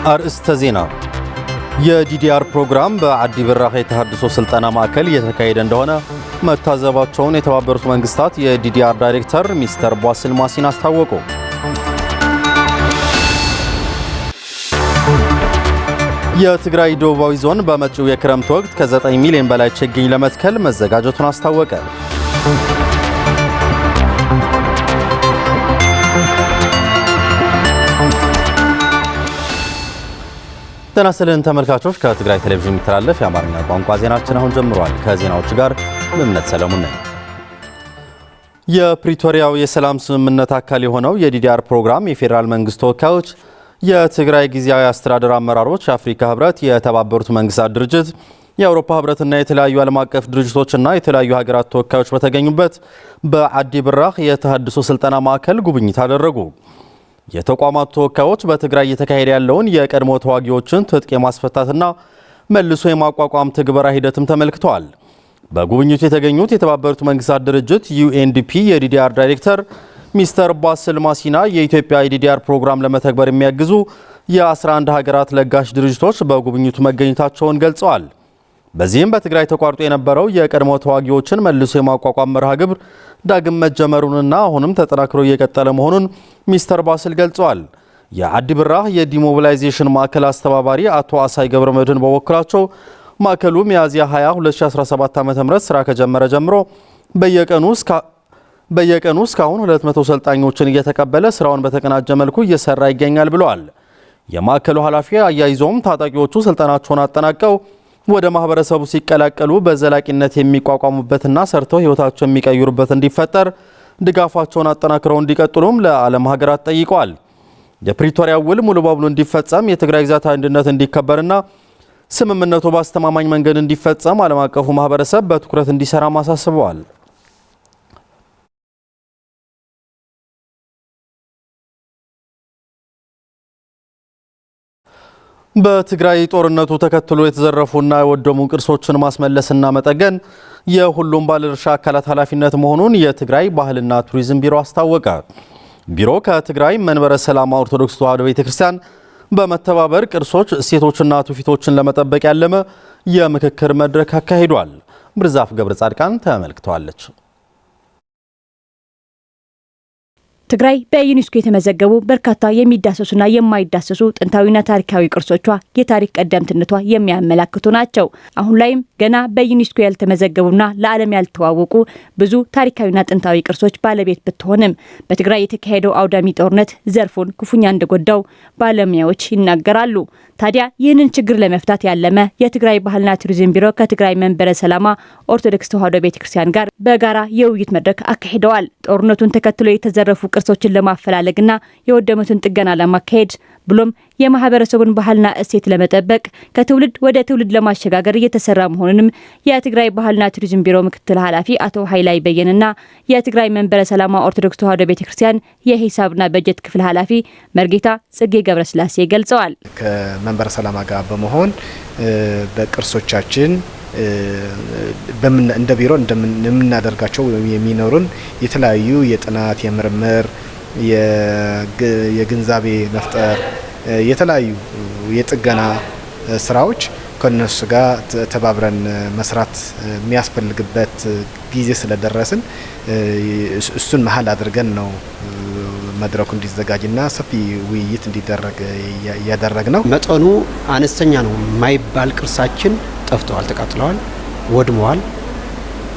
አርእስተ ዜና የዲዲአር ፕሮግራም በአዲ ብራኽ የተሃድሶ ስልጠና ማዕከል እየተካሄደ እንደሆነ መታዘባቸውን የተባበሩት መንግስታት የዲዲአር ዳይሬክተር ሚስተር ቧስል ማሲን አስታወቁ። የትግራይ ደቡባዊ ዞን በመጪው የክረምት ወቅት ከ9 ሚሊዮን በላይ ችግኝ ለመትከል መዘጋጀቱን አስታወቀ። ጤና ይስጥልን ተመልካቾች፣ ከትግራይ ቴሌቪዥን የሚተላለፍ የአማርኛ ቋንቋ ዜናችን አሁን ጀምሯል። ከዜናዎቹ ጋር እምነት ሰለሞን ነኝ። የፕሪቶሪያው የሰላም ስምምነት አካል የሆነው የዲዲአር ፕሮግራም የፌዴራል መንግስት ተወካዮች፣ የትግራይ ጊዜያዊ አስተዳደር አመራሮች፣ የአፍሪካ ህብረት፣ የተባበሩት መንግስታት ድርጅት፣ የአውሮፓ ህብረትና የተለያዩ ዓለም አቀፍ ድርጅቶችና የተለያዩ ሀገራት ተወካዮች በተገኙበት በአዲ ብራኽ የተሃድሶ ስልጠና ማዕከል ጉብኝት አደረጉ። የተቋማቱ ተወካዮች በትግራይ እየተካሄደ ያለውን የቀድሞ ተዋጊዎችን ትጥቅ የማስፈታትና መልሶ የማቋቋም ትግበራ ሂደትም ተመልክተዋል። በጉብኝቱ የተገኙት የተባበሩት መንግስታት ድርጅት ዩኤንዲፒ የዲዲአር ዳይሬክተር ሚስተር ቧስል ማሲና የኢትዮጵያ የዲዲአር ፕሮግራም ለመተግበር የሚያግዙ የ11 ሀገራት ለጋሽ ድርጅቶች በጉብኝቱ መገኘታቸውን ገልጸዋል። በዚህም በትግራይ ተቋርጦ የነበረው የቀድሞ ተዋጊዎችን መልሶ የማቋቋም መርሃ ግብር ዳግም መጀመሩንና አሁንም ተጠናክሮ እየቀጠለ መሆኑን ሚስተር ቧስል ገልጸዋል። የአዲ ብራኽ የዲሞቢላይዜሽን ማዕከል አስተባባሪ አቶ አሳይ ገብረመድህን በበኩላቸው ማዕከሉ ሚያዝያ 20 2017 ዓ.ም ስራ ከጀመረ ጀምሮ በየቀኑ እስካሁን 200 ሰልጣኞችን እየተቀበለ ስራውን በተቀናጀ መልኩ እየሰራ ይገኛል ብለዋል። የማዕከሉ ኃላፊ አያይዘውም ታጣቂዎቹ ስልጠናቸውን አጠናቀው ወደ ማህበረሰቡ ሲቀላቀሉ በዘላቂነት የሚቋቋሙበትና ሰርተው ህይወታቸው የሚቀይሩበት እንዲፈጠር ድጋፋቸውን አጠናክረው እንዲቀጥሉም ለዓለም ሀገራት ጠይቀዋል። የፕሪቶሪያ ውል ሙሉ በሙሉ እንዲፈጸም፣ የትግራይ ግዛት አንድነት እንዲከበርና ስምምነቱ በአስተማማኝ መንገድ እንዲፈጸም ዓለም አቀፉ ማህበረሰብ በትኩረት እንዲሰራ አሳስበዋል። በትግራይ ጦርነቱ ተከትሎ የተዘረፉና የወደሙ ቅርሶችን ማስመለስና መጠገን የሁሉም ባለድርሻ አካላት ኃላፊነት መሆኑን የትግራይ ባህልና ቱሪዝም ቢሮ አስታወቀ። ቢሮ ከትግራይ መንበረ ሰላማ ኦርቶዶክስ ተዋሕዶ ቤተክርስቲያን በመተባበር ቅርሶች፣ እሴቶችና ትውፊቶችን ለመጠበቅ ያለመ የምክክር መድረክ አካሂዷል። ብርዛፍ ገብረ ጻድቃን ተመልክተዋለች። ትግራይ በዩኔስኮ የተመዘገቡ በርካታ የሚዳሰሱና የማይዳሰሱ ጥንታዊና ታሪካዊ ቅርሶቿ የታሪክ ቀደምትነቷ የሚያመላክቱ ናቸው። አሁን ላይም ገና በዩኔስኮ ያልተመዘገቡና ለዓለም ያልተዋወቁ ብዙ ታሪካዊና ጥንታዊ ቅርሶች ባለቤት ብትሆንም በትግራይ የተካሄደው አውዳሚ ጦርነት ዘርፉን ክፉኛ እንደጎዳው ባለሙያዎች ይናገራሉ። ታዲያ ይህንን ችግር ለመፍታት ያለመ የትግራይ ባህልና ቱሪዝም ቢሮ ከትግራይ መንበረ ሰላማ ኦርቶዶክስ ተዋሕዶ ቤተክርስቲያን ጋር በጋራ የውይይት መድረክ አካሂደዋል። ጦርነቱን ተከትሎ የተዘረፉ ቅርሶችን ለማፈላለግና የወደሙትን ጥገና ለማካሄድ ብሎም የማህበረሰቡን ባህልና እሴት ለመጠበቅ ከትውልድ ወደ ትውልድ ለማሸጋገር እየተሰራ መሆኑንም የትግራይ ባህልና ቱሪዝም ቢሮ ምክትል ኃላፊ አቶ ኃይላይ በየንና የትግራይ መንበረ ሰላማ ኦርቶዶክስ ተዋሕዶ ቤተክርስቲያን የሂሳብና በጀት ክፍል ኃላፊ መርጌታ ጽጌ ገብረስላሴ ገልጸዋል። ከመንበረ ሰላማ ጋር በመሆን በቅርሶቻችን እንደ ቢሮ እንደምናደርጋቸው የሚኖሩን የተለያዩ የጥናት የምርምር የግንዛቤ መፍጠር የተለያዩ የጥገና ስራዎች ከነሱ ጋር ተባብረን መስራት የሚያስፈልግበት ጊዜ ስለደረስን እሱን መሀል አድርገን ነው መድረኩ እንዲዘጋጅና ሰፊ ውይይት እንዲደረግ ያደረግነው። መጠኑ አነስተኛ ነው የማይባል ቅርሳችን ጠፍተዋል፣ ተቃጥለዋል፣ ወድመዋል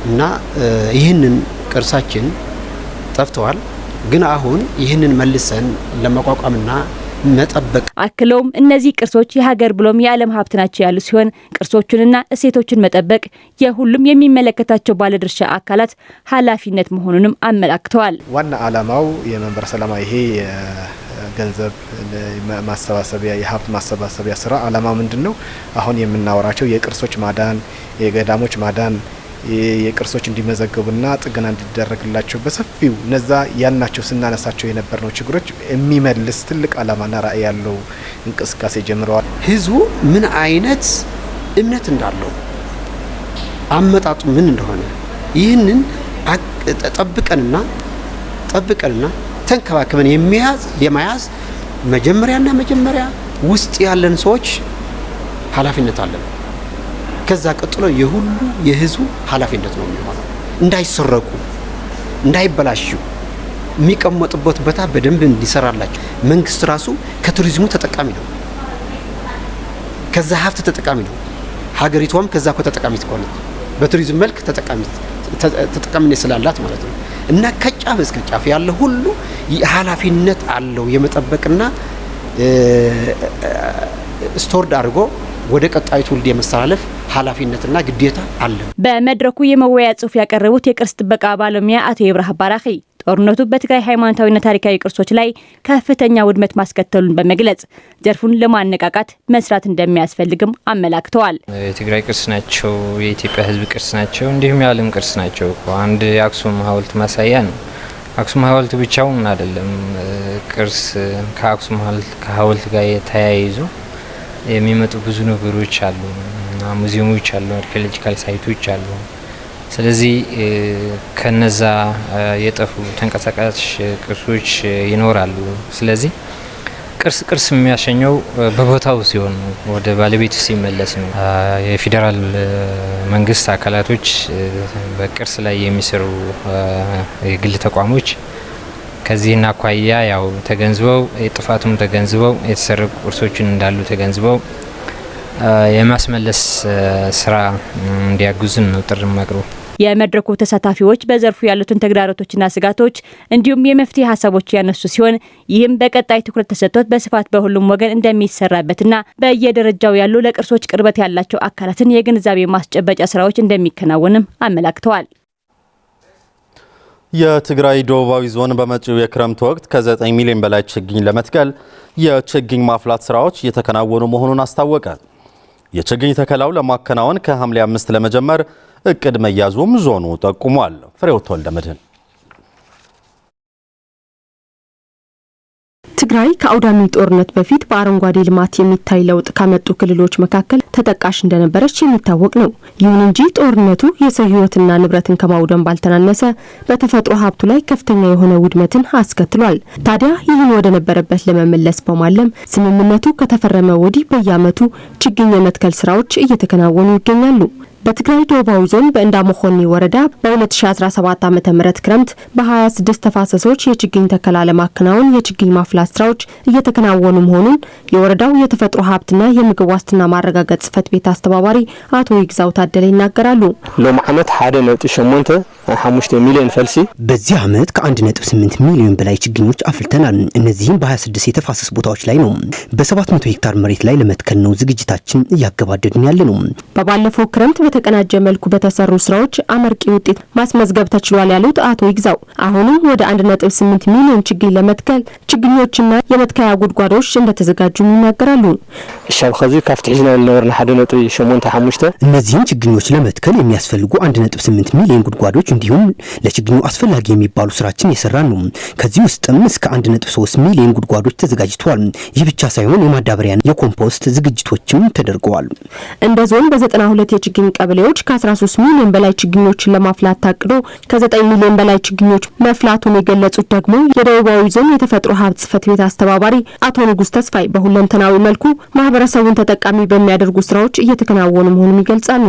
እና ይህንን ቅርሳችን ጠፍተዋል ግን አሁን ይህንን መልሰን ለማቋቋምና መጠበቅ አክለውም እነዚህ ቅርሶች የሀገር ብሎም የዓለም ሀብት ናቸው ያሉ ሲሆን ቅርሶቹንና እሴቶችን መጠበቅ የሁሉም የሚመለከታቸው ባለድርሻ አካላት ኃላፊነት መሆኑንም አመላክተዋል። ዋና ዓላማው የመንበረ ሰላማ ይሄ የገንዘብ ማሰባሰቢያ የሀብት ማሰባሰቢያ ስራ ዓላማው ምንድነው? አሁን የምናወራቸው የቅርሶች ማዳን፣ የገዳሞች ማዳን፣ የቅርሶች እንዲመዘገቡና ጥገና እንዲደረግላቸው በሰፊው እነዛ ያልናቸው ስናነሳቸው የነበርነው ችግሮች የሚመልስ ትልቅ ዓላማና ራዕይ ያለው እንቅስቃሴ ጀምረዋል። ህዝቡ ምን አይነት እምነት እንዳለው አመጣጡ ምን እንደሆነ ይህንን ጠብቀንና ተንከባክበን የመያዝ መጀመሪያ ውስጥ ያለን ሰዎች ኃላፊነት አለን። ከዛ ቀጥሎ የሁሉ የህዝቡ ኃላፊነት ነው የሚሆነው። እንዳይሰረቁ፣ እንዳይበላሹ የሚቀመጡበት ቦታ በደንብ እንዲሰራላቸው መንግስት ራሱ ከቱሪዝሙ ተጠቃሚ ነው። ከዛ ሀብት ተጠቃሚ ነው። ሀገሪቷም ከዛ ተጠቃሚ ትሆናለች። በቱሪዝም መልክ ተጠቃሚነት ስላላት ማለት ነው። እና ከጫፍ እስከ ጫፍ ያለ ሁሉ ኃላፊነት አለው የመጠበቅና ስቶርድ አድርጎ ወደ ቀጣዩ ትውልድ የመስተላለፍ ኃላፊነትና ግዴታ አለ። በመድረኩ የመወያያ ጽሑፍ ያቀረቡት የቅርስ ጥበቃ ባለሙያ አቶ ይብራህ ባራኺ ጦርነቱ በትግራይ ሃይማኖታዊና ታሪካዊ ቅርሶች ላይ ከፍተኛ ውድመት ማስከተሉን በመግለጽ ዘርፉን ለማነቃቃት መስራት እንደሚያስፈልግም አመላክተዋል። የትግራይ ቅርስ ናቸው፣ የኢትዮጵያ ሕዝብ ቅርስ ናቸው፣ እንዲሁም የዓለም ቅርስ ናቸው። አንድ የአክሱም ሐውልት ማሳያ ነው። አክሱም ሐውልት ብቻውን አይደለም። ቅርስ ከአክሱም ሐውልት ጋር ተያይዞ የሚመጡ ብዙ ነገሮች አሉ እና ሙዚየሞች አሉ፣ አርኪኦሎጂካል ሳይቶች አሉ። ስለዚህ ከነዛ የጠፉ ተንቀሳቃሽ ቅርሶች ይኖራሉ። ስለዚህ ቅርስ የሚያሸኘው በቦታው ሲሆን ወደ ባለቤቱ ሲመለስ ነው። የፌዴራል መንግስት አካላቶች በቅርስ ላይ የሚሰሩ የግል ተቋሞች ከዚህና አኳያ ያው ተገንዝበው የጥፋቱም ተገንዝበው የተሰረቁ ቅርሶችን እንዳሉ ተገንዝበው የማስመለስ ስራ እንዲያግዙን ነው ጥሪ ማቅረብ። የመድረኩ ተሳታፊዎች በዘርፉ ያሉትን ተግዳሮቶችና ስጋቶች እንዲሁም የመፍትሄ ሀሳቦች ያነሱ ሲሆን ይህም በቀጣይ ትኩረት ተሰጥቶት በስፋት በሁሉም ወገን እንደሚሰራበትና በየደረጃው ያሉ ለቅርሶች ቅርበት ያላቸው አካላትን የግንዛቤ ማስጨበጫ ስራዎች እንደሚከናወንም አመላክተዋል። የትግራይ ደቡባዊ ዞን በመጪው የክረምት ወቅት ከ9 ሚሊዮን በላይ ችግኝ ለመትከል የችግኝ ማፍላት ስራዎች እየተከናወኑ መሆኑን አስታወቀ። የችግኝ ተከላው ለማከናወን ከሐምሌ 5 ለመጀመር እቅድ መያዙም ዞኑ ጠቁሟል። ፍሬው ተወልደመድህን ትግራይ ከአውዳሚ ጦርነት በፊት በአረንጓዴ ልማት የሚታይ ለውጥ ካመጡ ክልሎች መካከል ተጠቃሽ እንደነበረች የሚታወቅ ነው። ይሁን እንጂ ጦርነቱ የሰው ሕይወትና ንብረትን ከማውደም ባልተናነሰ በተፈጥሮ ሀብቱ ላይ ከፍተኛ የሆነ ውድመትን አስከትሏል። ታዲያ ይህን ወደ ነበረበት ለመመለስ በማለም ስምምነቱ ከተፈረመ ወዲህ በየዓመቱ ችግኝ የመትከል ስራዎች እየተከናወኑ ይገኛሉ። በትግራይ ደቡባዊ ዞን በእንዳመኾኒ ወረዳ በ2017 ዓ.ም ክረምት በ26 ተፋሰሶች የችግኝ ተከላ ለማከናወን የችግኝ ማፍላት ስራዎች እየተከናወኑ መሆኑን የወረዳው የተፈጥሮ ሀብትና የምግብ ዋስትና ማረጋገጥ ጽሕፈት ቤት አስተባባሪ አቶ ይግዛው ታደለ ይናገራሉ። ሎም ዓመት 1.8 ሚሊዮን ፈልሲ በዚህ ዓመት ከ1.8 ሚሊዮን በላይ ችግኞች አፍልተናል። እነዚህም በ26 የተፋሰስ ቦታዎች ላይ ነው። በ700 ሄክታር መሬት ላይ ለመትከል ነው ዝግጅታችን እያገባደድን ያለ ነው። በባለፈው ክረምት በተቀናጀ መልኩ በተሰሩ ስራዎች አመርቂ ውጤት ማስመዝገብ ተችሏል ያሉት አቶ ይግዛው አሁንም ወደ 1.8 ሚሊዮን ችግኝ ለመትከል ችግኞችና የመትከያ ጉድጓዶች እንደተዘጋጁ ይናገራሉ። ሻብ ከዚ ካፍት ሒዝና ለነበርና 1.85 እነዚህን ችግኞች ለመትከል የሚያስፈልጉ 1.8 ሚሊዮን ጉድጓዶች እንዲሁም ለችግኙ አስፈላጊ የሚባሉ ስራችን የሰራን ነው። ከዚህ ውስጥም እስከ 1.3 ሚሊዮን ጉድጓዶች ተዘጋጅተዋል። ይህ ብቻ ሳይሆን የማዳበሪያና የኮምፖስት ዝግጅቶችም ተደርገዋል። እንደ ዞን በ92 የችግኝ ቀበሌዎች ከ13 ሚሊዮን በላይ ችግኞችን ለማፍላት ታቅዶ ከ9 ሚሊዮን በላይ ችግኞች መፍላቱን የገለጹት ደግሞ የደቡባዊ ዞን የተፈጥሮ ሀብት ጽሕፈት ቤት አስተባባሪ አቶ ንጉስ ተስፋይ በሁለንተናዊ መልኩ ማህበረሰቡን ተጠቃሚ በሚያደርጉ ስራዎች እየተከናወኑ መሆኑን ይገልጻሉ።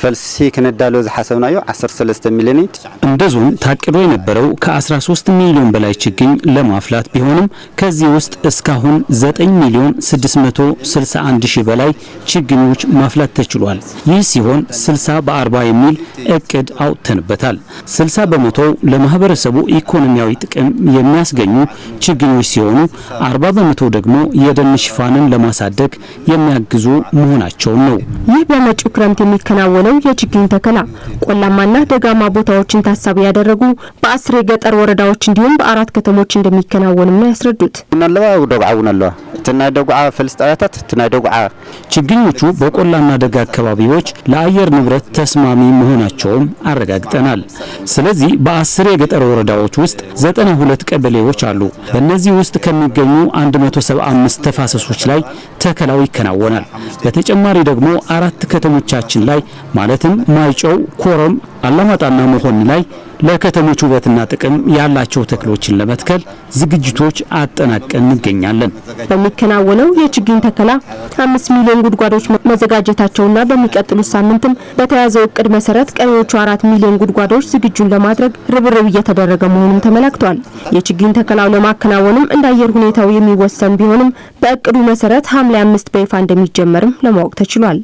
ፈልሲ ከነዳሎ ዝሐሰብናዮ 13 ሚሊዮን እንደ ዞን ታቅዶ የነበረው ከ13 ሚሊዮን በላይ ችግኝ ለማፍላት ቢሆንም ከዚህ ውስጥ እስካሁን 9 ሚሊዮን 661 ሺህ በላይ ችግኞች ማፍላት ተችሏል። ይህ ሲሆን 60 በ40 የሚል እቅድ አውጥተንበታል። 60 በመቶ ለማህበረሰቡ ኢኮኖሚያዊ ጥቅም የሚያስገኙ ችግኞች ሲሆኑ 40 በመቶ ደግሞ የደን ሽፋንን ለማሳደግ የሚያግዙ መሆናቸውን ነው። ይህ በመጪው ክረምት የሚከናወነው የችግኝ ተከላ ቆላማና ደጋማ ቦታዎችን ታሳቢ ያደረጉ በ10 የገጠር ወረዳዎች እንዲሁም በ4 ከተሞች እንደሚከናወንም ነው ያስረዱት። ችግኞቹ በቆላና ደጋ አካባቢዎች ለአየር ንብረት ተስማሚ መሆናቸውን አረጋግጠናል። ስለዚህ በ10 የገጠር ወረዳዎች ውስጥ 92 ቀበሌዎች አሉ። በእነዚህ ውስጥ ከሚገኙ 175 ተፋሰሶች ላይ ተከላው ይከናወናል። በተጨማሪ ደግሞ 4 ከተሞቻችን ላይ ማለትም ማይጨው፣ ኮረም፣ አላማጣና መሆን ላይ ለከተሞች ውበትና ጥቅም ያላቸው ተክሎችን ለመትከል ዝግጅቶች አጠናቀን እንገኛለን። በሚከናወነው የችግኝ ተከላ 5 ሚሊዮን ጉድጓዶች መዘጋጀታቸውና በሚቀጥሉት ሳምንትም በተያዘው እቅድ መሰረት ቀሪዎቹ 4 ሚሊዮን ጉድጓዶች ዝግጁን ለማድረግ ርብርብ እየተደረገ መሆኑን ተመላክቷል። የችግኝ ተከላው ለማከናወንም እንደ አየር ሁኔታው የሚወሰን ቢሆንም በእቅዱ መሰረት ሐምሌ 5 በይፋ እንደሚጀመርም ለማወቅ ተችሏል።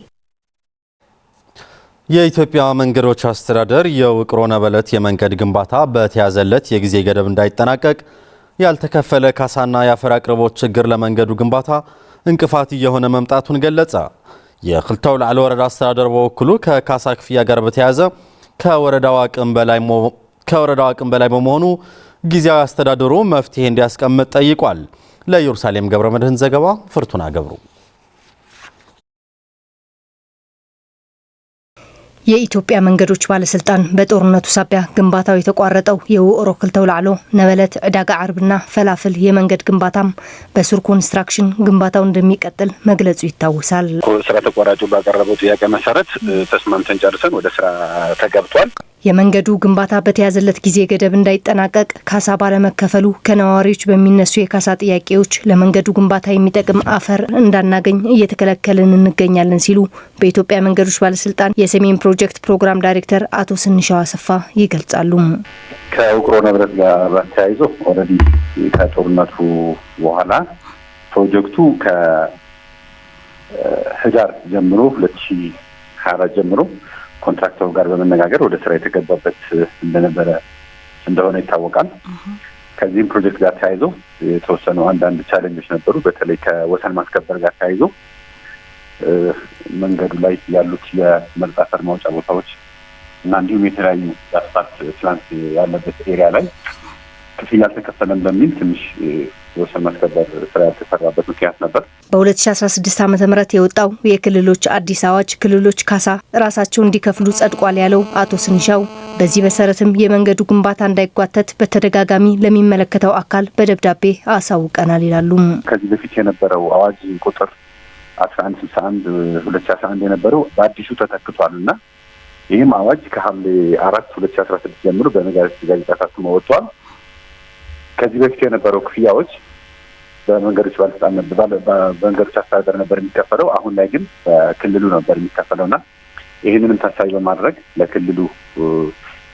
የኢትዮጵያ መንገዶች አስተዳደር የውቅሮ ነበለት የመንገድ ግንባታ በተያዘለት የጊዜ ገደብ እንዳይጠናቀቅ ያልተከፈለ ካሳና የአፈር አቅርቦት ችግር ለመንገዱ ግንባታ እንቅፋት እየሆነ መምጣቱን ገለጸ። የክልተው ላዕለ ወረዳ አስተዳደር በወክሉ ከካሳ ክፍያ ጋር በተያያዘ ከወረዳው አቅም በላይ በመሆኑ ጊዜያዊ አስተዳደሩ መፍትሄ እንዲያስቀምጥ ጠይቋል። ለኢየሩሳሌም ገብረመድህን ዘገባ ፍርቱና ገብሩ። የኢትዮጵያ መንገዶች ባለስልጣን በጦርነቱ ሳቢያ ግንባታው የተቋረጠው የውቅሮ ክልተው ላዕሎ ነበለት ዕዳጋ ዓርብና ፈላፍል የመንገድ ግንባታም በሱር ኮንስትራክሽን ግንባታው እንደሚቀጥል መግለጹ ይታወሳል። ስራ ተቋራጩ ባቀረበው ጥያቄ መሰረት ተስማምተን ጨርሰን ወደ ስራ ተገብቷል። የመንገዱ ግንባታ በተያዘለት ጊዜ ገደብ እንዳይጠናቀቅ ካሳ ባለመከፈሉ ከነዋሪዎች በሚነሱ የካሳ ጥያቄዎች ለመንገዱ ግንባታ የሚጠቅም አፈር እንዳናገኝ እየተከለከልን እንገኛለን ሲሉ በኢትዮጵያ መንገዶች ባለስልጣን የሰሜን ፕሮጀክት ፕሮግራም ዳይሬክተር አቶ ስንሻው አሰፋ ይገልጻሉ። ከውቅሮ ንብረት ጋር ተያይዞ ኦልሬዲ ከጦርነቱ በኋላ ፕሮጀክቱ ከህዳር ጀምሮ 2024 ጀምሮ ኮንትራክተሩ ጋር በመነጋገር ወደ ስራ የተገባበት እንደሆነ ይታወቃል። ከዚህም ፕሮጀክት ጋር ተያይዞ የተወሰኑ አንዳንድ ቻሌንጆች ነበሩ። በተለይ ከወሰን ማስከበር ጋር ተያይዞ መንገዱ ላይ ያሉት የመርዝ አፈር ማውጫ ቦታዎች እና እንዲሁም የተለያዩ የአስፋልት ፕላንት ያለበት ኤሪያ ላይ ክፍያ አልተከፈለም በሚል ትንሽ የወሰን ማስከበር ስራ ያልተሰራበት ምክንያት ነበር። በ2016 ዓ.ም የወጣው የክልሎች አዲስ አዋጅ ክልሎች ካሳ ራሳቸው እንዲከፍሉ ጸድቋል ያለው አቶ ስንሻው በዚህ መሰረትም የመንገዱ ግንባታ እንዳይጓተት በተደጋጋሚ ለሚመለከተው አካል በደብዳቤ አሳውቀናል ይላሉ። ከዚህ በፊት የነበረው አዋጅ ቁጥር 1161 2011 የነበረው በአዲሱ ተተክቷልና ይህም አዋጅ ከሐምሌ 4 2016 ጀምሮ በነጋሪት ጋዜጣ ታትሞ ወጥቷል። ከዚህ በፊት የነበረው ክፍያዎች በመንገዶች ባለስልጣን በመንገዶች አስተዳደር ነበር የሚከፈለው። አሁን ላይ ግን በክልሉ ነበር የሚከፈለውና ይህንንም ታሳቢ በማድረግ ለክልሉ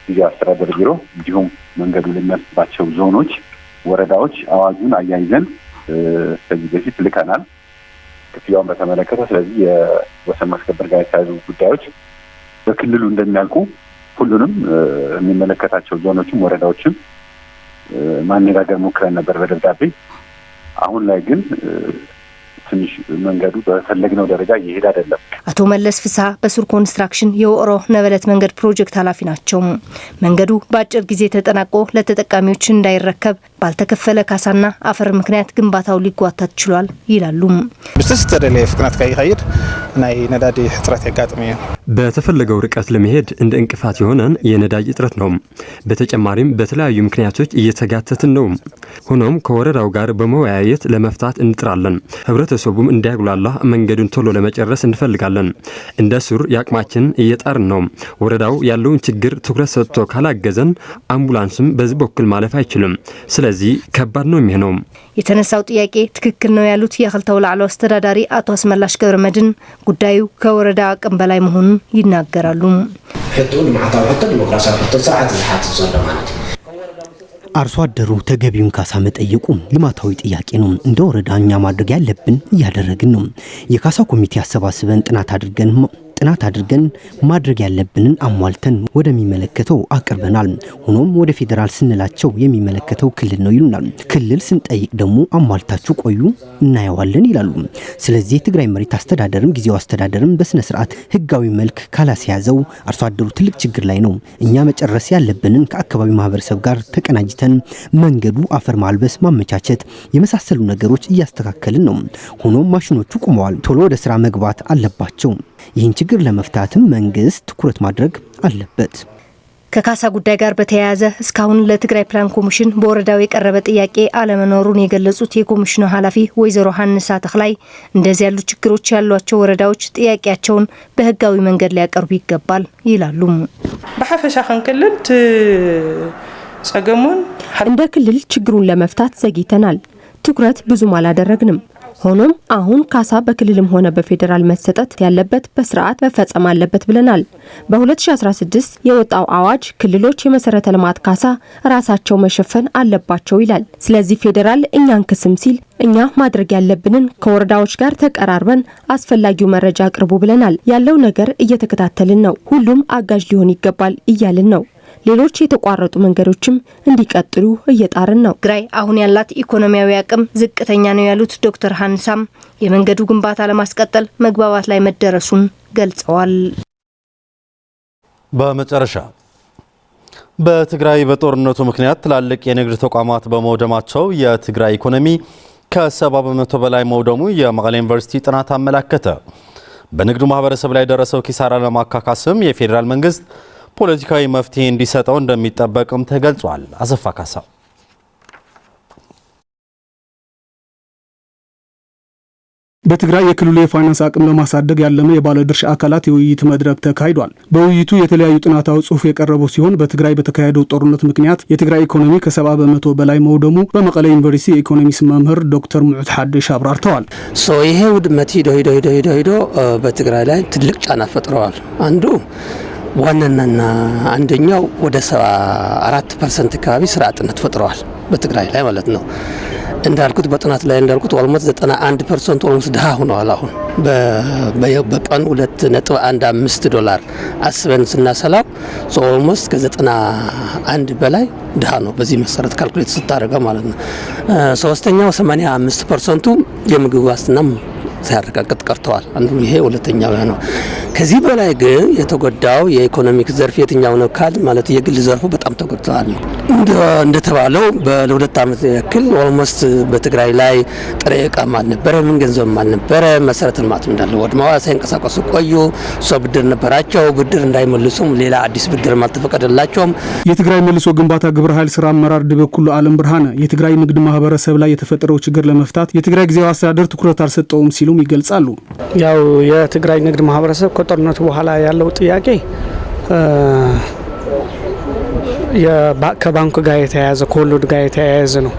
ጊዜያዊ አስተዳደር ቢሮ እንዲሁም መንገዱ ለሚያልፍባቸው ዞኖች፣ ወረዳዎች አዋጁን አያይዘን ከዚህ በፊት ልከናል ክፍያውን በተመለከተ። ስለዚህ የወሰን ማስከበር ጋር የተያዙ ጉዳዮች በክልሉ እንደሚያልቁ ሁሉንም የሚመለከታቸው ዞኖችም ወረዳዎችም ማነጋገር ሞክረን ነበር በደብዳቤ። አሁን ላይ ግን ትንሽ መንገዱ በፈለግነው ደረጃ እየሄደ አይደለም። አቶ መለስ ፍስሐ በሱር ኮንስትራክሽን የውቅሮ ነበለት መንገድ ፕሮጀክት ኃላፊ ናቸው። መንገዱ በአጭር ጊዜ ተጠናቆ ለተጠቃሚዎች እንዳይረከብ ባልተከፈለ ካሳና አፈር ምክንያት ግንባታው ሊጓተት ችሏል ይላሉ። በስተደለ ፍጥነት ካይካይድ ናይ ነዳዲ እጥረት ያጋጥም እዩ። በተፈለገው ርቀት ለመሄድ እንደ እንቅፋት የሆነን የነዳጅ እጥረት ነው። በተጨማሪም በተለያዩ ምክንያቶች እየተጋተትን ነው። ሆኖም ከወረዳው ጋር በመወያየት ለመፍታት እንጥራለን። ህብረተሰቡም እንዲያጉላላ መንገዱን ቶሎ ለመጨረስ እንፈልጋለን። እንደ ሱር ያቅማችን እየጣርን ነው። ወረዳው ያለውን ችግር ትኩረት ሰጥቶ ካላገዘን አምቡላንስም በዚህ በኩል ማለፍ አይችልም። ስለዚህ ከባድ ነው የሚሆነው። የተነሳው ጥያቄ ትክክል ነው ያሉት የክልተው ላዕሎ አስተዳዳሪ አቶ አስመላሽ ገብረመድህን ጉዳዩ ከወረዳ አቅም በላይ መሆኑን ይናገራሉ። ሕጡ ልማዕታዊ ሕጡ ዲሞክራሲያዊ ሕጡ ስርዓት ዝሓትት ዘሎ ማለት እዩ። አርሶ አደሩ ተገቢውን ካሳ መጠየቁ ልማታዊ ጥያቄ ነው። እንደ ወረዳ እኛ ማድረግ ያለብን እያደረግን ነው። የካሳ ኮሚቴ አሰባስበን ጥናት አድርገን ማድረግ ያለብንን አሟልተን ወደሚመለከተው አቅርበናል። ሆኖም ወደ ፌዴራል ስንላቸው የሚመለከተው ክልል ነው ይሉናል። ክልል ስንጠይቅ ደግሞ አሟልታችሁ ቆዩ እናየዋለን ይላሉ። ስለዚህ የትግራይ መሬት አስተዳደርም ጊዜያዊ አስተዳደርም በስነ ስርዓት ህጋዊ መልክ ካላስያዘው አርሶ አደሩ ትልቅ ችግር ላይ ነው። እኛ መጨረስ ያለብንን ከአካባቢው ማህበረሰብ ጋር ተቀናጅተን መንገዱ አፈር ማልበስ፣ ማመቻቸት የመሳሰሉ ነገሮች እያስተካከልን ነው። ሆኖም ማሽኖቹ ቆመዋል። ቶሎ ወደ ስራ መግባት አለባቸው። ይህን ችግር ለመፍታትም መንግስት ትኩረት ማድረግ አለበት። ከካሳ ጉዳይ ጋር በተያያዘ እስካሁን ለትግራይ ፕላን ኮሚሽን በወረዳው የቀረበ ጥያቄ አለመኖሩን የገለጹት የኮሚሽኑ ኃላፊ ወይዘሮ ሀንሳ ተክላይ እንደዚህ ያሉ ችግሮች ያሏቸው ወረዳዎች ጥያቄያቸውን በህጋዊ መንገድ ሊያቀርቡ ይገባል ይላሉ። በሐፈሻ ከንክልል ጸገሙን እንደ ክልል ችግሩን ለመፍታት ዘግይተናል። ትኩረት ብዙም አላደረግንም። ሆኖም አሁን ካሳ በክልልም ሆነ በፌደራል መሰጠት ያለበት በስርዓት መፈጸም አለበት ብለናል። በ2016 የወጣው አዋጅ ክልሎች የመሰረተ ልማት ካሳ ራሳቸው መሸፈን አለባቸው ይላል። ስለዚህ ፌደራል እኛን ክስም ሲል እኛ ማድረግ ያለብንን ከወረዳዎች ጋር ተቀራርበን አስፈላጊው መረጃ አቅርቡ ብለናል። ያለው ነገር እየተከታተልን ነው። ሁሉም አጋዥ ሊሆን ይገባል እያልን ነው። ሌሎች የተቋረጡ መንገዶችም እንዲቀጥሉ እየጣርን ነው። ትግራይ አሁን ያላት ኢኮኖሚያዊ አቅም ዝቅተኛ ነው ያሉት ዶክተር ሀንሳም የመንገዱ ግንባታ ለማስቀጠል መግባባት ላይ መደረሱን ገልጸዋል። በመጨረሻ በትግራይ በጦርነቱ ምክንያት ትላልቅ የንግድ ተቋማት በመውደማቸው የትግራይ ኢኮኖሚ ከ70% በላይ መውደሙ የመቀሌ ዩኒቨርሲቲ ጥናት አመላከተ። በንግዱ ማህበረሰብ ላይ ደረሰው ኪሳራ ለማካካስም የፌዴራል መንግስት ፖለቲካዊ መፍትሄ እንዲሰጠው እንደሚጠበቅም ተገልጿል። አሰፋ ካሳ በትግራይ የክልሉ የፋይናንስ አቅም ለማሳደግ ያለመ የባለድርሻ አካላት የውይይት መድረክ ተካሂዷል። በውይይቱ የተለያዩ ጥናታዊ ጽሑፍ የቀረቡ ሲሆን በትግራይ በተካሄደው ጦርነት ምክንያት የትግራይ ኢኮኖሚ ከ70% በላይ መውደሙ በመቀሌ ዩኒቨርሲቲ የኢኮኖሚክስ መምህር ዶክተር ሙዑት ሓድሽ አብራርተዋል። ይሄ ውድመት ሂዶ በትግራይ ላይ ትልቅ ጫና ፈጥረዋል። አንዱ ዋናና አንደኛው ወደ 74% አካባቢ ስራ አጥነት ፈጥረዋል በትግራይ ላይ ማለት ነው። እንዳልኩት በጥናት ላይ እንዳልኩት ኦልሞስት 91% ኦልሞስት ድሃ ሆነዋል። አሁን በቀን $2.15 አስበን ስናሰላው ኦልሞስት ከ91 በላይ ድሃ ነው። በዚህ መሰረት ካልኩሌት ስታደርገ ማለት ነው። ሶስተኛው 85% የምግብ ዋስትናም ሳያረጋግጥ ቀርተዋል። አንዱ ይሄ ሁለተኛው ነው። ከዚህ በላይ ግን የተጎዳው የኢኮኖሚክ ዘርፍ የትኛው ነው ካል ማለት የግል ዘርፉ በጣም ተጎድተዋል። እንደተባለው በሁለት ዓመት ያክል ኦልሞስት በትግራይ ላይ ጥሬ ዕቃም አልነበረ፣ ምን ገንዘብም አልነበረ። መሰረተ ልማት እንዳለ ወድመዋል። ሳይንቀሳቀሱ ቆዩ። ብድር ነበራቸው። ብድር እንዳይመልሱም ሌላ አዲስ ብድር አልተፈቀደላቸውም። የትግራይ መልሶ ግንባታ ግብረ ኃይል ስራ አመራር ድበኩሉ ዓለም ብርሃነ የትግራይ ንግድ ማህበረሰብ ላይ የተፈጠረው ችግር ለመፍታት የትግራይ ጊዜያዊ አስተዳደር ትኩረት አልሰጠውም ሲሉ ይገልጻሉ። ያው የትግራይ ንግድ ማህበረሰብ ከጦርነቱ በኋላ ያለው ጥያቄ ከባንክ ጋር የተያያዘ ከወለድ ጋር የተያያዘ ነው።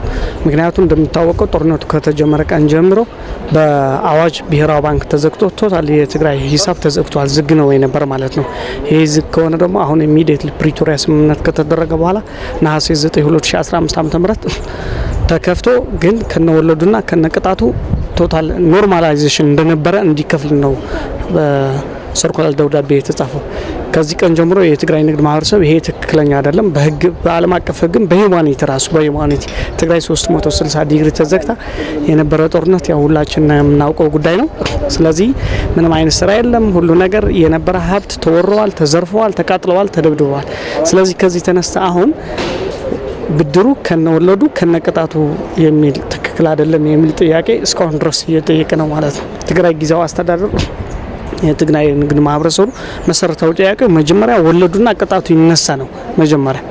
ምክንያቱም እንደሚታወቀው ጦርነቱ ከተጀመረ ቀን ጀምሮ በአዋጅ ብሔራዊ ባንክ ተዘግቶ ቶታል የትግራይ ሂሳብ ተዘግቷል። ዝግ ነው የነበር ማለት ነው። ይሄ ዝግ ከሆነ ደግሞ አሁን ኢሚዲየትሊ ፕሪቶሪያ ስምምነት ከተደረገ በኋላ ነሐሴ 9 2015 ዓ.ም ተከፍቶ ግን ከነወለዱና ከነቅጣቱ ቶታል ኖርማላይዜሽን እንደነበረ እንዲከፍል ነው ሰርኩላር ደብዳቤ የተጻፈው። ከዚህ ቀን ጀምሮ የትግራይ ንግድ ማህበረሰብ ይሄ ትክክለኛ አይደለም፣ በህግ በዓለም አቀፍ ህግም በሂውማኒቲ ራሱ በሂውማኒቲ ትግራይ 360 ዲግሪ ተዘግታ የነበረ ጦርነት ያው ሁላችን የምናውቀው ጉዳይ ነው። ስለዚህ ምንም አይነት ስራ የለም። ሁሉ ነገር የነበረ ሀብት ተወረዋል፣ ተዘርፈዋል፣ ተቃጥለዋል፣ ተደብድበዋል። ስለዚህ ከዚህ ተነስተ አሁን ብድሩ ከነወለዱ ከነቅጣቱ የሚል ትክክል አይደለም የሚል ጥያቄ እስካሁን ድረስ እየጠየቀ ነው ማለት ነው። ትግራይ ጊዜያዊ አስተዳደር የትግራይ ንግድ ማህበረሰቡ መሰረታዊ ጥያቄ መጀመሪያ ወለዱና ቅጣቱ ይነሳ ነው። መጀመሪያ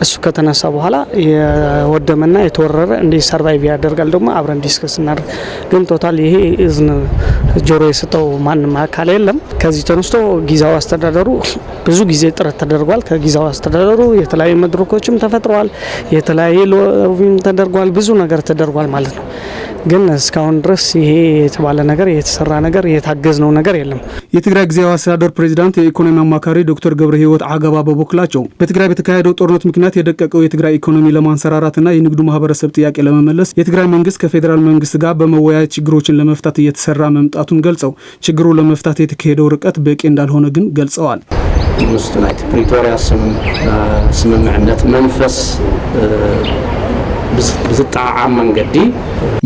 እሱ ከተነሳ በኋላ የወደመና የተወረረ እንደ ሰርቫይቭ ያደርጋል ደግሞ አብረን ዲስከስ እናደርግ። ግን ቶታል ይሄ እዝን ጆሮ የሰጠው ማንም አካል የለም። ከዚህ ተነስቶ ጊዜያዊ አስተዳደሩ ብዙ ጊዜ ጥረት ተደርጓል። ከጊዜያዊ አስተዳደሩ የተለያዩ መድረኮችም ተፈጥረዋል። የተለያየ ሎቢም ተደርጓል። ብዙ ነገር ተደርጓል ማለት ነው። ግን እስካሁን ድረስ ይሄ የተባለ ነገር የተሰራ ነገር የታገዝነው ነገር የለም። የትግራይ ጊዜያዊ አስተዳደር ፕሬዝዳንት የኢኮኖሚ አማካሪ ዶክተር ገብረ ህይወት አገባ በበኩላቸው በትግራይ በተካሄደው ጦርነት ምክንያት የደቀቀው የትግራይ ኢኮኖሚ ለማንሰራራትና የንግዱ ማህበረሰብ ጥያቄ ለመመለስ የትግራይ መንግስት ከፌዴራል መንግስት ጋር በመወያየት ችግሮችን ለመፍታት እየተሰራ መምጣቱን ገልጸው ችግሩ ለመፍታት የተካሄደው ርቀት በቂ እንዳልሆነ ግን ገልጸዋል። ውስጥ ናይ ፕሪቶሪያ ስምምዕነት መንፈስ ብዝጣዓም መንገዲ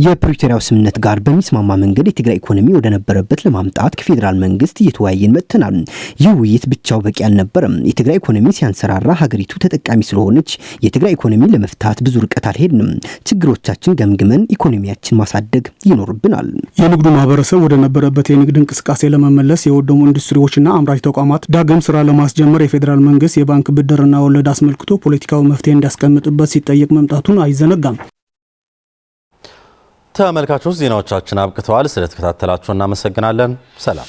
የፕሪቶሪያው ስምምነት ጋር በሚስማማ መንገድ የትግራይ ኢኮኖሚ ወደ ነበረበት ለማምጣት ከፌዴራል መንግስት እየተወያየን መጥተናል። ይህ ውይይት ብቻው በቂ አልነበረም። የትግራይ ኢኮኖሚ ሲያንሰራራ ሀገሪቱ ተጠቃሚ ስለሆነች የትግራይ ኢኮኖሚ ለመፍታት ብዙ ርቀት አልሄድንም። ችግሮቻችን ገምግመን ኢኮኖሚያችን ማሳደግ ይኖርብናል። የንግዱ ማህበረሰብ ወደ ነበረበት የንግድ እንቅስቃሴ ለመመለስ የወደሙ ኢንዱስትሪዎችና አምራች ተቋማት ዳግም ስራ ለማስጀመር የፌዴራል መንግስት የባንክ ብድርና ወለድ አስመልክቶ ፖለቲካዊ መፍትሄ እንዲያስቀምጥበት ሲጠየቅ መምጣቱን አይዘነጋም። ተመልካቾች ዜናዎቻችን አብቅተዋል። ስለተከታተላችሁ እናመሰግናለን። ሰላም